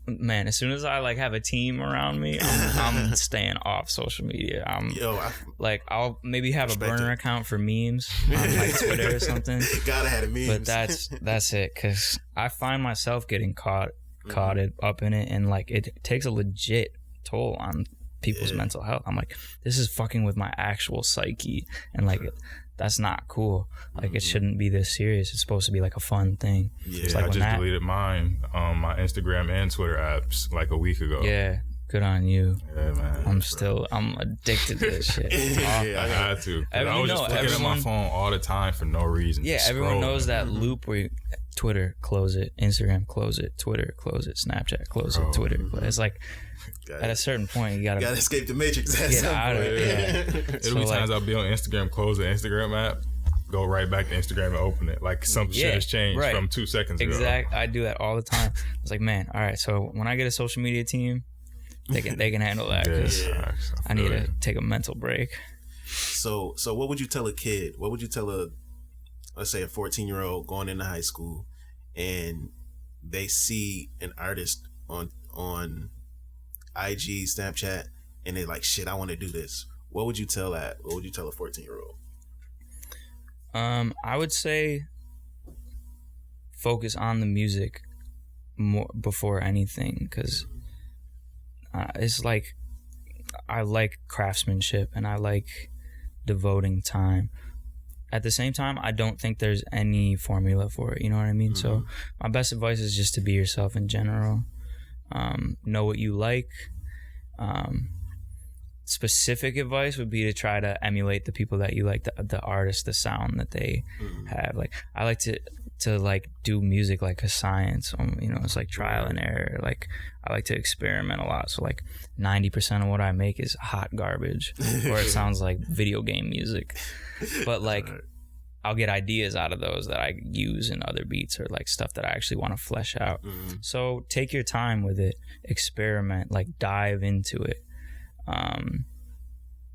man, as soon as I like have a team around me, I'm staying off social media. I'll maybe have a burner account for memes on like Twitter or something. Gotta have memes. But that's it, because I find myself getting caught up in it, and like it takes a legit toll on people's mental health. I'm like, this is fucking with my actual psyche, and like that's not cool. Like it shouldn't be this serious. It's supposed to be like a fun thing. Like I just deleted mine on my Instagram and Twitter apps like a week ago. Good on you. Yeah, man. I'm addicted to this shit. I had to. I was just looking at my phone all the time for no reason. Everyone knows that loop where you, Twitter, close it, Instagram, close it, Twitter, close it, Snapchat, close it, Twitter. It's like at a certain point you gotta escape the matrix. Get out of it. It'll be times I'll be on Instagram, close the Instagram app, go right back to Instagram and open it. Like some shit has changed from 2 seconds ago. Exactly. I do that all the time. I was like, man, all right, so when I get a social media team, they can handle that, because I need to take a mental break. So what would you tell a kid? What would you tell let's say a 14-year-old going into high school, and they see an artist on IG, Snapchat, and they're like, shit, I want to do this. What would you tell that? What would you tell a 14-year-old? I would say focus on the music more before anything, because it's like I like craftsmanship and I like devoting time. At the same time, I don't think there's any formula for it. You know what I mean? So my best advice is just to be yourself in general. Know what you like. Specific advice would be to try to emulate the people that you like, the artist, the sound that they have. Like I like to like do music like a science. It's like trial and error. Like I like to experiment a lot. So like 90% of what I make is hot garbage, or it sounds like video game music. But like I'll get ideas out of those that I use in other beats, or like stuff that I actually want to flesh out. So take your time with it, experiment, like dive into it.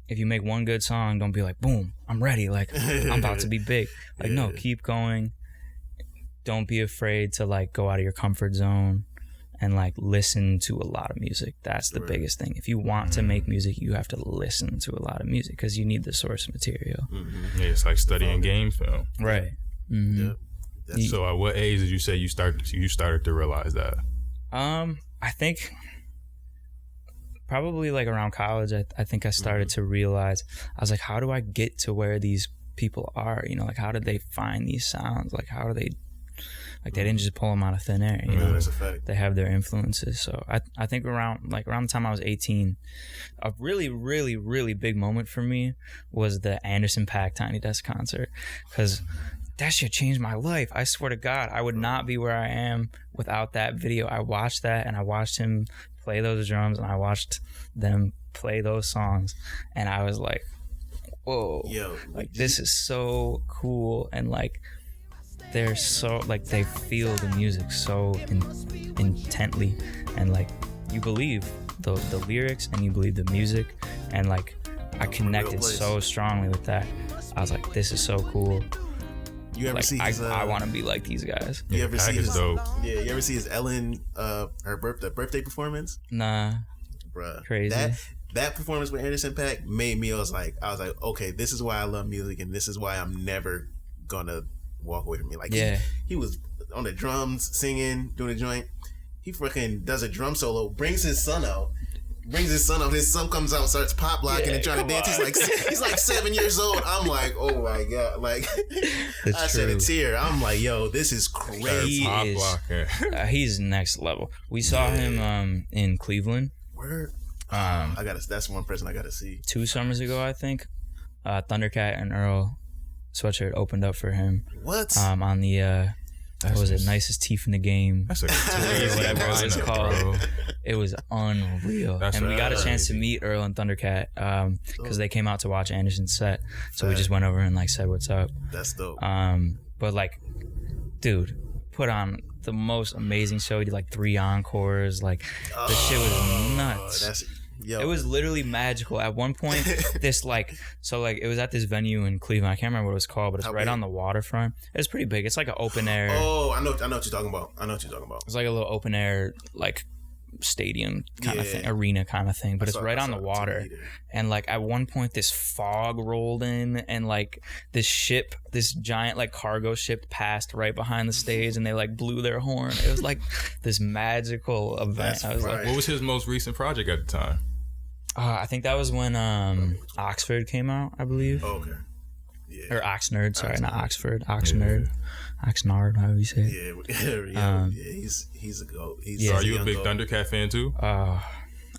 If you make one good song, don't be like, boom, I'm ready, like I'm about to be big. Like no, keep going. Don't be afraid to like go out of your comfort zone and like listen to a lot of music. That's the biggest thing. If you want to make music, you have to listen to a lot of music, because you need the source material. It's like studying game film. Right. So at what age did you say you started to realize that? I think probably like around college. I think I started to realize, I was like, how do I get to where these people are? Like how did they find these sounds? Like how do they, like they didn't just pull them out of thin air, that's a fact. They have their influences. So I think around the time I was 18, a really, really, really big moment for me was the Anderson .Paak Tiny Desk concert, because that shit changed my life. I swear to God, I would not be where I am without that video. I watched that, and I watched him play those drums, and I watched them play those songs, and I was like, whoa, Yo, like this is so cool. And like they're so like they feel the music so intently, and like you believe the lyrics and you believe the music, and like I connected so strongly with that. I was like, this is so cool. You ever like, see his, I want to be like these guys. You ever see his dope. Yeah, you ever see his Ellen her birthday performance? Nah. Bruh. Crazy. That performance with Anderson .Paak made me, I was like, okay, this is why I love music, and this is why I'm never gonna walk away from it. Like, he was on the drums, singing, doing a joint. He freaking does a drum solo, brings his son out. His son comes out, starts pop locking and trying to dance. He's like 7 years old. I'm like, oh my God. Like, I shed a tear. I'm like, yo, this is crazy. He's next level. We saw him in Cleveland. Word. That's one person I gotta see. 2 summers ago, I think. Thundercat and Earl Sweatshirt opened up for him. What? On the what was it? Nicest Teeth in the Game. That's a whatever it was called. Bro. It was unreal. We got a chance to meet Earl and Thundercat because they came out to watch Anderson's set. So we just went over and like said what's up. That's dope. But like, dude, put on the most amazing show. He did like 3 encores. Like the shit was nuts. It was literally magical. At one point, it was at this venue in Cleveland. I can't remember what it was called, but it's right on the waterfront. It's pretty big. It's like an open air. Oh, I know what you're talking about. It's like a little open air, like stadium kind of thing, arena kind of thing, but it's right on the water. And like at one point, this fog rolled in, and like this giant like cargo ship passed right behind the stage, and they like blew their horn. It was like this magical event. I was like, what was his most recent project at the time? I think that was when Oxford came out, I believe. Oh, okay. Yeah. Or Oxnard, sorry, not Oxford. Oxnard. Oxnard, however you say it. Yeah, he's a goat. So are you a big Thundercat fan too?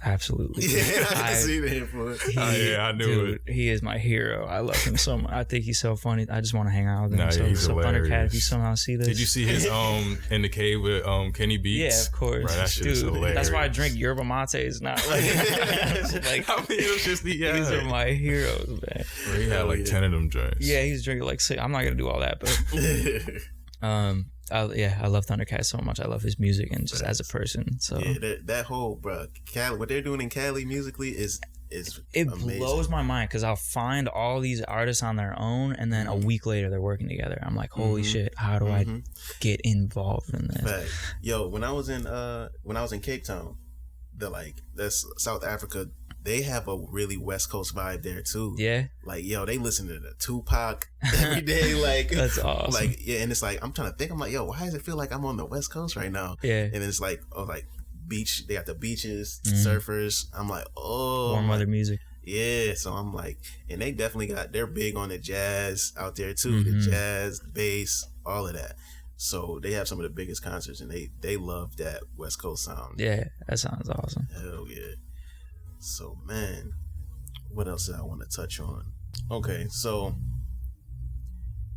Absolutely. Yeah, I can see the influence. I knew it. He is my hero. I love him so much. I think he's so funny. I just want to hang out with him. He's hilarious. Thundercat, if you somehow see this. Did you see his in the cave with Kenny Beats? Yeah, of course. Right, that shit is hilarious. That's why I drink yerba mates. Not like, like I mean, it was just these are my heroes, man. Well, he had like 10 of them drinks. Yeah, he's drinking like 6. I'm not gonna do all that, but I love Thundercat so much. I love his music and just as a person. So that whole Cali, what they're doing in Cali musically is it amazing. Blows my mind because I'll find all these artists on their own, and then a week later they're working together. I'm like, holy shit! How do I get involved in this? Right. Yo, when I was in Cape Town, that's South Africa. They have a really West Coast vibe there too. Yeah. Like, yo, they listen to the Tupac every day. Like, that's awesome. Like, yeah, and it's like I'm trying to think. I'm like, yo, why does it feel like I'm on the West Coast right now? Yeah. And it's like, beach. They got the beaches, surfers. I'm like, warm weather music. Yeah. So I'm like, and they definitely they're big on the jazz out there too. The jazz, the bass, all of that. So they have some of the biggest concerts, and they love that West Coast sound. Yeah, that sounds awesome. Hell yeah. So, man, what else did I want to touch on? Okay, so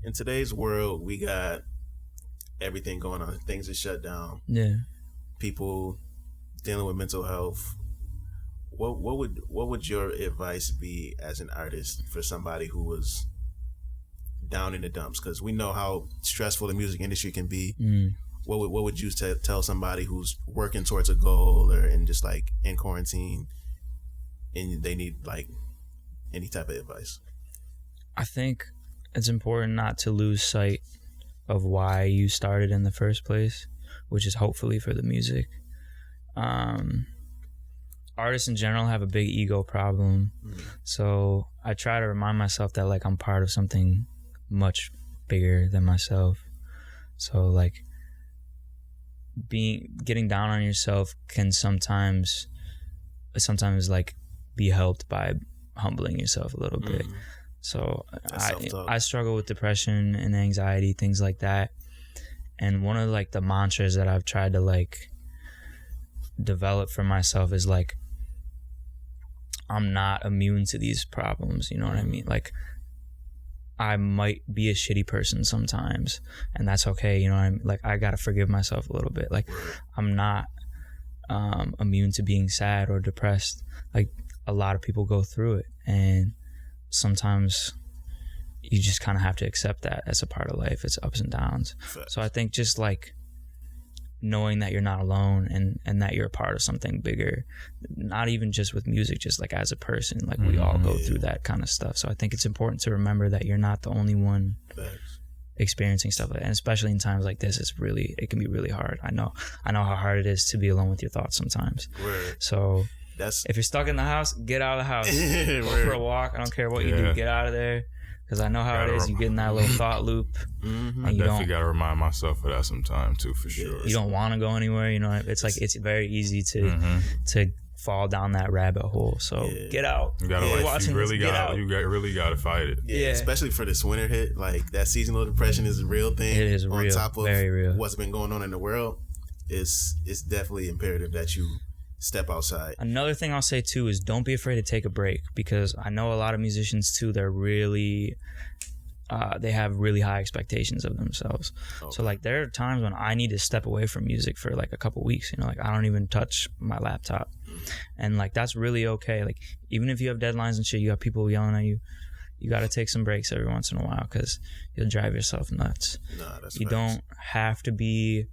in today's world, we got everything going on. Things are shut down. Yeah. People dealing with mental health. What would your advice be as an artist for somebody who was down in the dumps? Because we know how stressful the music industry can be. What would you tell somebody who's working towards a goal or just like in quarantine? And they need like any type of advice? I think it's important not to lose sight of why you started in the first place, which is hopefully for the music. Artists in general have a big ego problem. So I try to remind myself that like I'm part of something much bigger than myself. So like getting down on yourself can sometimes like be helped by humbling yourself a little bit. So I struggle with depression and anxiety, things like that. And one of like the mantras that I've tried to like develop for myself is like, I'm not immune to these problems. You know what I mean? Like I might be a shitty person sometimes, and that's okay. You know, I'm like, I gotta forgive myself a little bit. Like, I'm not immune to being sad or depressed. Like, a lot of people go through it, and sometimes you just kind of have to accept that as a part of life. It's ups and downs. So I think just like knowing that you're not alone, and that you're a part of something bigger, not even just with music, just like as a person, like we all go through that kind of stuff. So I think it's important to remember that you're not the only one experiencing stuff like that. And especially in times like this, it can be really hard. I know how hard it is to be alone with your thoughts sometimes. So if you're stuck in the house, get out of the house. Go for a walk. I don't care what you do. Get out of there. Because I know how it is. You get in that little thought loop. I definitely got to remind myself of that sometime too, for sure. You don't want to go anywhere. You know, it's like, it's very easy to fall down that rabbit hole. So get out. You gotta you really got to fight it. Yeah, especially for this winter hit. Like, that seasonal depression is a real thing. It is on real. top of very real. what's been going on in the world. It's definitely imperative that you step outside. Another thing I'll say too is don't be afraid to take a break, because I know a lot of musicians too, they're really they have really high expectations of themselves. So like, there are times when I need to step away from music for like a couple weeks, you know, like I don't even touch my laptop, and like that's really okay. Like, even if you have deadlines and shit, you got people yelling at you, you got to take some breaks every once in a while, because you'll drive yourself nuts. You don't have to be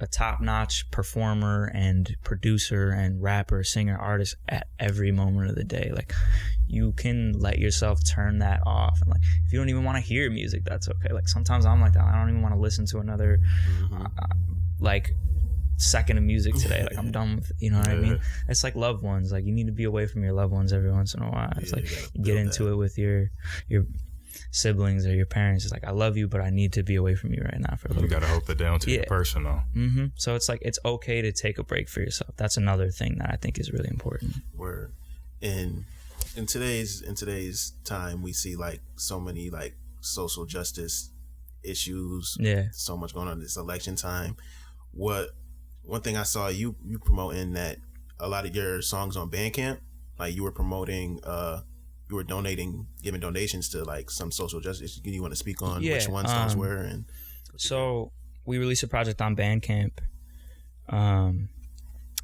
a top-notch performer and producer and rapper, singer, artist at every moment of the day. Like, you can let yourself turn that off, and like, if you don't even want to hear music, that's okay. Like, sometimes I'm like that. I don't even want to listen to another like second of music today. Like, I'm done with it, you know what I mean? It's like loved ones. Like, you need to be away from your loved ones every once in a while. It's like, you get into it with your siblings or your parents. It's like, I love you, but I need to be away from you right now for a little bit. You gotta hope it down to your personal. So it's like, it's okay to take a break for yourself. That's another thing that I think is really important. Word. And in today's time, we see like so many like social justice issues. So much going on this election time. One thing I saw you promoting, that a lot of your songs on Bandcamp, like you were promoting you were giving donations to like some social justice. You want to speak on which ones those were? And so we released a project on Bandcamp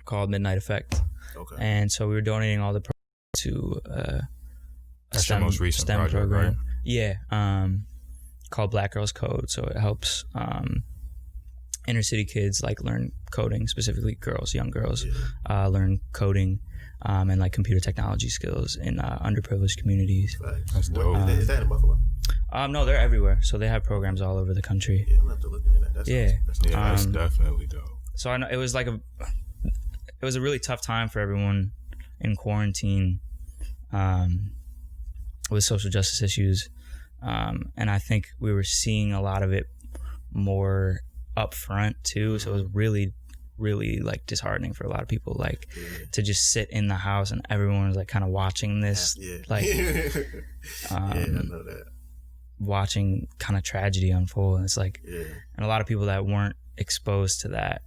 called Midnight Effect. Okay. And so we were donating all the to a STEM, most recent STEM project, program. right? Yeah. Called Black Girls Code. So it helps inner city kids like learn coding, specifically young girls, learn coding and like computer technology skills in underprivileged communities. That's dope. Is that in Buffalo? No, they're everywhere. So they have programs all over the country. Yeah, I'm gonna have to look into that. That's definitely dope. So I know it was a really tough time for everyone in quarantine with social justice issues, and I think we were seeing a lot of it more up front too. So it was really like disheartening for a lot of people, like to just sit in the house and everyone was like kind of watching this like I know that. Watching kind of tragedy unfold. And it's like and a lot of people that weren't exposed to that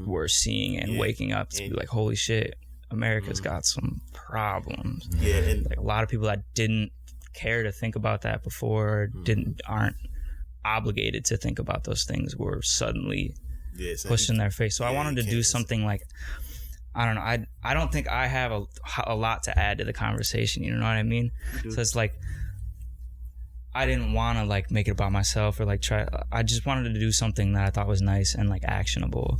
were seeing and waking up to be like, holy shit, America's got some problems. And like a lot of people that didn't care to think about that before, aren't obligated to think about those things, were suddenly pushed in their face. So I wanted to do something like, I don't know, I don't think I have a lot to add to the conversation, you know what I mean? So it's like, I didn't want to like make it about myself or like I just wanted to do something that I thought was nice and like actionable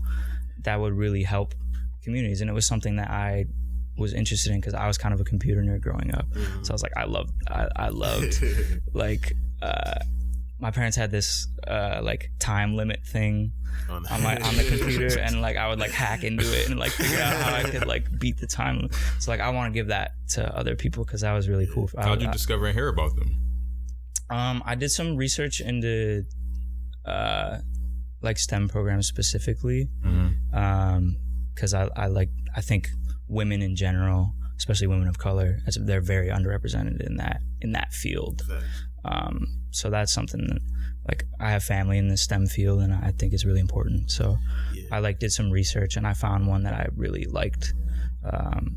that would really help communities. And it was something that I was interested in because I was kind of a computer nerd growing up. So I was like, I loved like my parents had this like time limit thing on the computer, and like I would like hack into it and like figure out how I could like beat the time limit. So like I want to give that to other people because that was really cool. How did you discover and hear about them? I did some research into like STEM programs specifically, because I think women in general, especially women of color, they're very underrepresented in that field. So that's something that, like, I have family in the STEM field and I think is really important. So I like did some research and I found one that I really liked,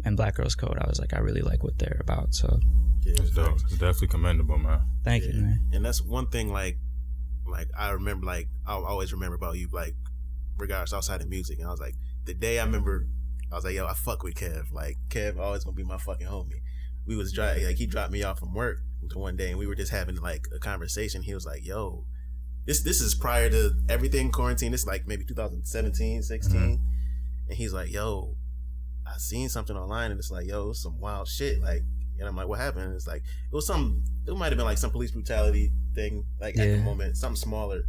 and Black Girls Code. I was like, I really like what they're about. So Yeah, it's dope. It's definitely commendable, man. Thank you, man. And that's one thing, like I remember, like I'll always remember about you, like regardless outside of music. And I was like, the day I remember, I was like, yo, I fuck with Kev. Like Kev always gonna be my fucking homie. We was like he dropped me off from work one day, and we were just having like a conversation. He was like, yo, this is prior to everything quarantine. This is like maybe 2017, 16. Mm-hmm. And he's like, yo, I seen something online, and it's like, yo, it's some wild shit. Like, and I'm like, what happened? And it's like, it might have been like some police brutality thing, like at the moment, something smaller.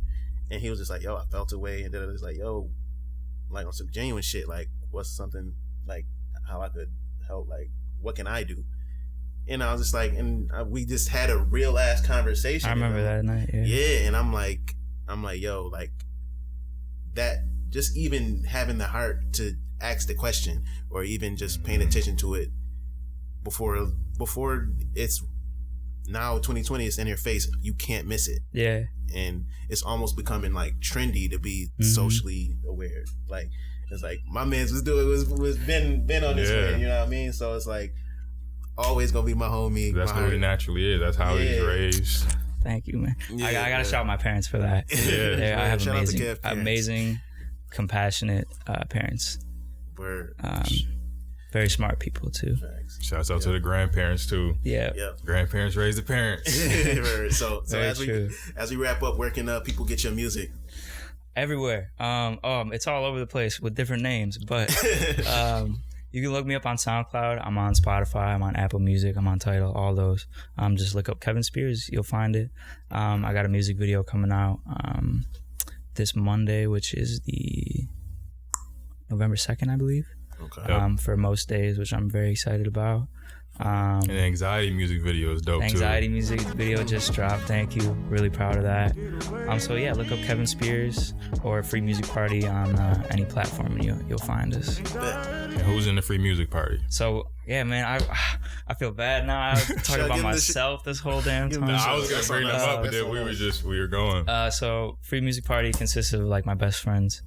And he was just like, yo, I felt away. And then it was like, yo, like on some genuine shit, like what's something like how I could help, like what can I do? And I was just like, and we just had a real ass conversation. I remember that night. Yeah. And I'm like, yo, like that, just even having the heart to ask the question, or even just paying attention to it before it's now 2020, it's in your face, you can't miss it. Yeah. And it's almost becoming like trendy to be socially aware. Like it's like my man's was been on this way, you know what I mean? So it's like always gonna be my homie. That's what he naturally is. That's how he's raised. Thank you, man. I gotta shout out my parents for that. Yeah, I have amazing, compassionate parents. Word. Very smart people too. Shouts out to the grandparents too. Yeah. Grandparents raise the parents. So as we wrap up, where can people get your music? Everywhere. It's all over the place with different names, but you can look me up on SoundCloud. I'm on Spotify. I'm on Apple Music. I'm on Tidal. All those. Just look up Kevin Spears. You'll find it. I got a music video coming out this Monday, which is the November 2nd, I believe. Okay. For most days, which I'm very excited about. And the Anxiety music video is dope too. Anxiety music video just dropped. Thank you. Really proud of that. So yeah, look up Kevin Spears or Free Music Party on any platform, and you'll find us. And who's in the Free Music Party? So yeah, man, I feel bad now. I talking about myself this whole damn time. I was gonna bring them up, but then we were going. So Free Music Party consists of like my best friends.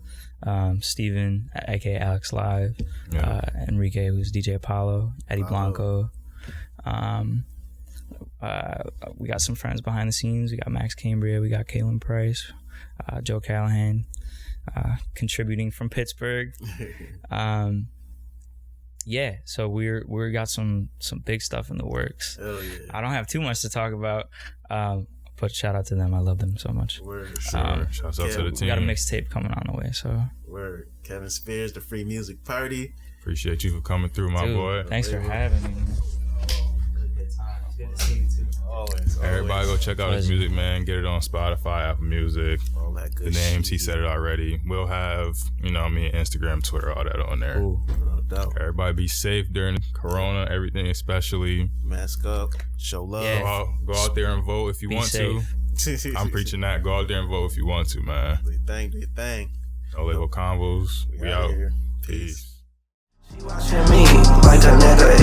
Steven, aka Alex Live, Enrique, who's DJ Apollo, Eddie Blanco. We got some friends behind the scenes. We got Max Cambria, we got Kalen Price, Joe Callahan, contributing from Pittsburgh. So we got some big stuff in the works. Hell yeah. I don't have too much to talk about. But shout out to them. I love them so much. Word. Shouts out to the team. We got a mixtape coming on the way. So word. Kevin Spears, the Free Music Party. Appreciate you for coming through, my boy. Thanks for having me. Good to see you too. Always. Everybody go check out his music, man. Get it on Spotify, Apple Music. All that good the names, shit. he said it already. We'll have, Instagram, Twitter, all that on there. Ooh. No doubt. Everybody be safe during Corona, everything especially. Mask up, show love. Yeah. Go out there and vote if you want to. I'm preaching that. Go out there and vote if you want to, man. Do your thing. No Label Convos. We out. Here. Peace. She watching me like a nigga